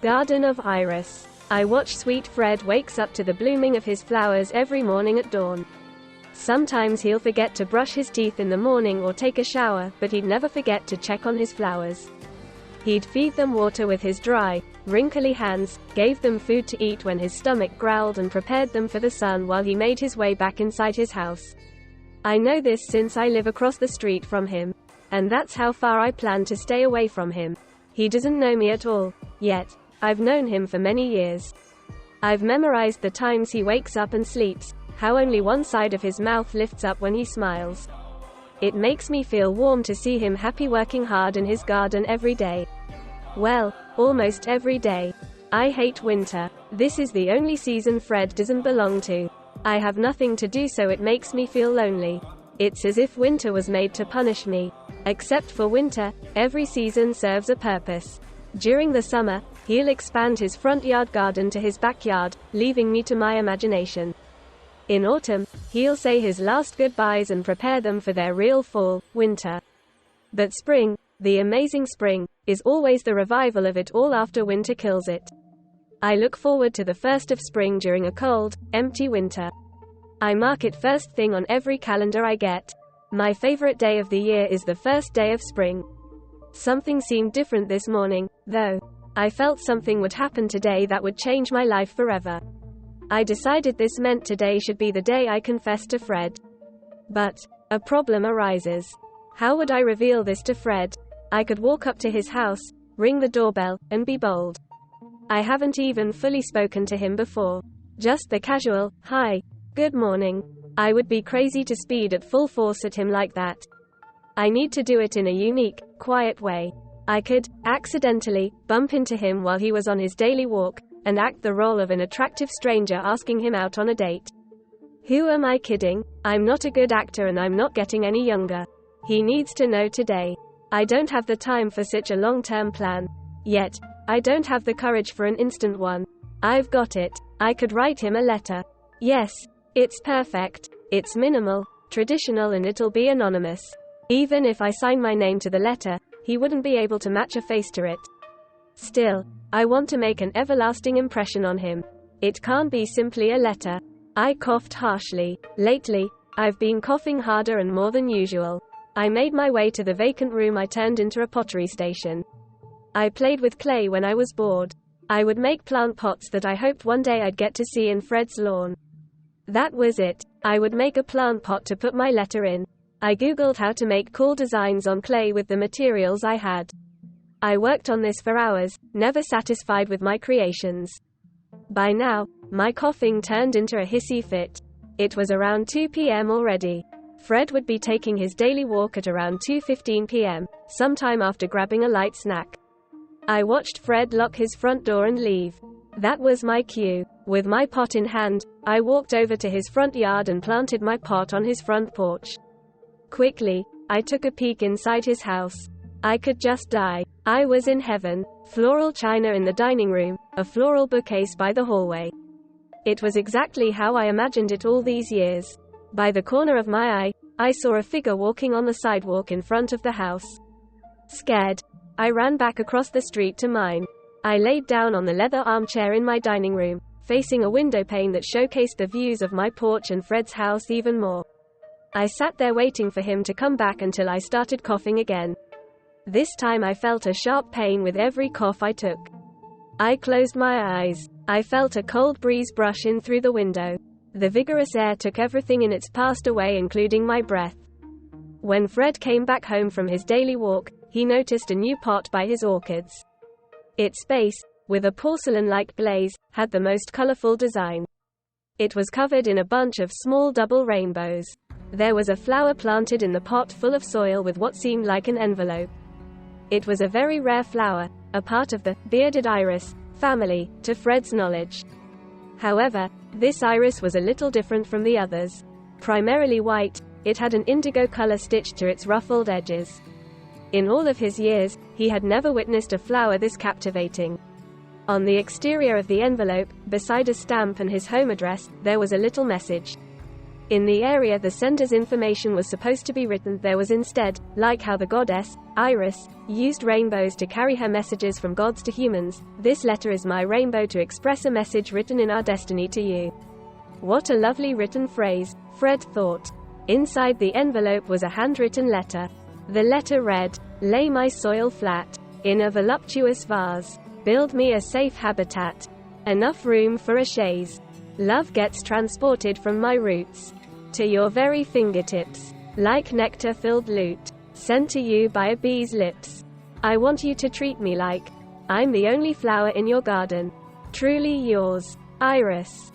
Garden of Iris. I watch sweet Fred wakes up to the blooming of his flowers every morning at dawn. Sometimes he'll forget to brush his teeth in the morning or take a shower, but he'd never forget to check on his flowers. He'd feed them water with his dry, wrinkly hands, gave them food to eat when his stomach growled, and prepared them for the sun while he made his way back inside his house. I know this since I live across the street from him. And that's how far I plan to stay away from him. He doesn't know me at all, yet. I've known him for many years. I've memorized the times he wakes up and sleeps, how only one side of his mouth lifts up when he smiles. It makes me feel warm to see him happy working hard in his garden every day. Well, almost every day. I hate winter. This is the only season Fred doesn't belong to. I have nothing to do, so it makes me feel lonely. It's as if winter was made to punish me. Except for winter, every season serves a purpose. During the summer, he'll expand his front yard garden to his backyard, leaving me to my imagination. In autumn, he'll say his last goodbyes and prepare them for their real fall, winter. But spring, the amazing spring, is always the revival of it all after winter kills it. I look forward to the first of spring during a cold, empty winter. I mark it first thing on every calendar I get. My favorite day of the year is the first day of spring. Something seemed different this morning, though. I felt something would happen today that would change my life forever. I decided this meant today should be the day I confessed to Fred. But a problem arises. How would I reveal this to Fred? I could walk up to his house, ring the doorbell, and be bold. I haven't even fully spoken to him before. Just the casual, "Hi, good morning." I would be crazy to speed at full force at him like that. I need to do it in a unique, quiet way. I could, accidentally, bump into him while he was on his daily walk, and act the role of an attractive stranger asking him out on a date. Who am I kidding? I'm not a good actor and I'm not getting any younger. He needs to know today. I don't have the time for such a long-term plan. Yet, I don't have the courage for an instant one. I've got it. I could write him a letter. Yes, it's perfect. It's minimal, traditional, and it'll be anonymous. Even if I sign my name to the letter, he wouldn't be able to match a face to it. Still, I want to make an everlasting impression on him. It can't be simply a letter. I coughed harshly. Lately, I've been coughing harder and more than usual. I made my way to the vacant room I turned into a pottery station. I played with clay when I was bored. I would make plant pots that I hoped one day I'd get to see in Fred's lawn. That was it. I would make a plant pot to put my letter in. I googled how to make cool designs on clay with the materials I had. I worked on this for hours, never satisfied with my creations. By now, my coughing turned into a hissy fit. It was around 2 p.m. already. Fred would be taking his daily walk at around 2:15 p.m., sometime after grabbing a light snack. I watched Fred lock his front door and leave. That was my cue. With my pot in hand, I walked over to his front yard and planted my pot on his front porch. Quickly, I took a peek inside his house. I could just die. I was in heaven. Floral china in the dining room, a floral bookcase by the hallway. It was exactly how I imagined it all these years. By the corner of my eye, I saw a figure walking on the sidewalk in front of the house. Scared, I ran back across the street to mine. I laid down on the leather armchair in my dining room, facing a window pane that showcased the views of my porch and Fred's house even more. I sat there waiting for him to come back until I started coughing again. This time I felt a sharp pain with every cough I took. I closed my eyes. I felt a cold breeze brush in through the window. The vigorous air took everything in its past away, including my breath. When Fred came back home from his daily walk, he noticed a new pot by his orchids. Its base, with a porcelain-like glaze, had the most colorful design. It was covered in a bunch of small double rainbows. There was a flower planted in the pot full of soil with what seemed like an envelope. It was a very rare flower, a part of the bearded iris family, to Fred's knowledge. However, this iris was a little different from the others. Primarily white, it had an indigo color stitched to its ruffled edges. In all of his years, he had never witnessed a flower this captivating. On the exterior of the envelope, beside a stamp and his home address, there was a little message. In the area the sender's information was supposed to be written, there was instead, like how the goddess, Iris, used rainbows to carry her messages from gods to humans, this letter is my rainbow to express a message written in our destiny to you. What a lovely written phrase, Fred thought. Inside the envelope was a handwritten letter. The letter read, "Lay my soil flat, in a voluptuous vase. Build me a safe habitat. Enough room for a chaise. Love gets transported from my roots to your very fingertips, like nectar-filled loot, sent to you by a bee's lips. I want you to treat me like I'm the only flower in your garden. Truly yours, Iris."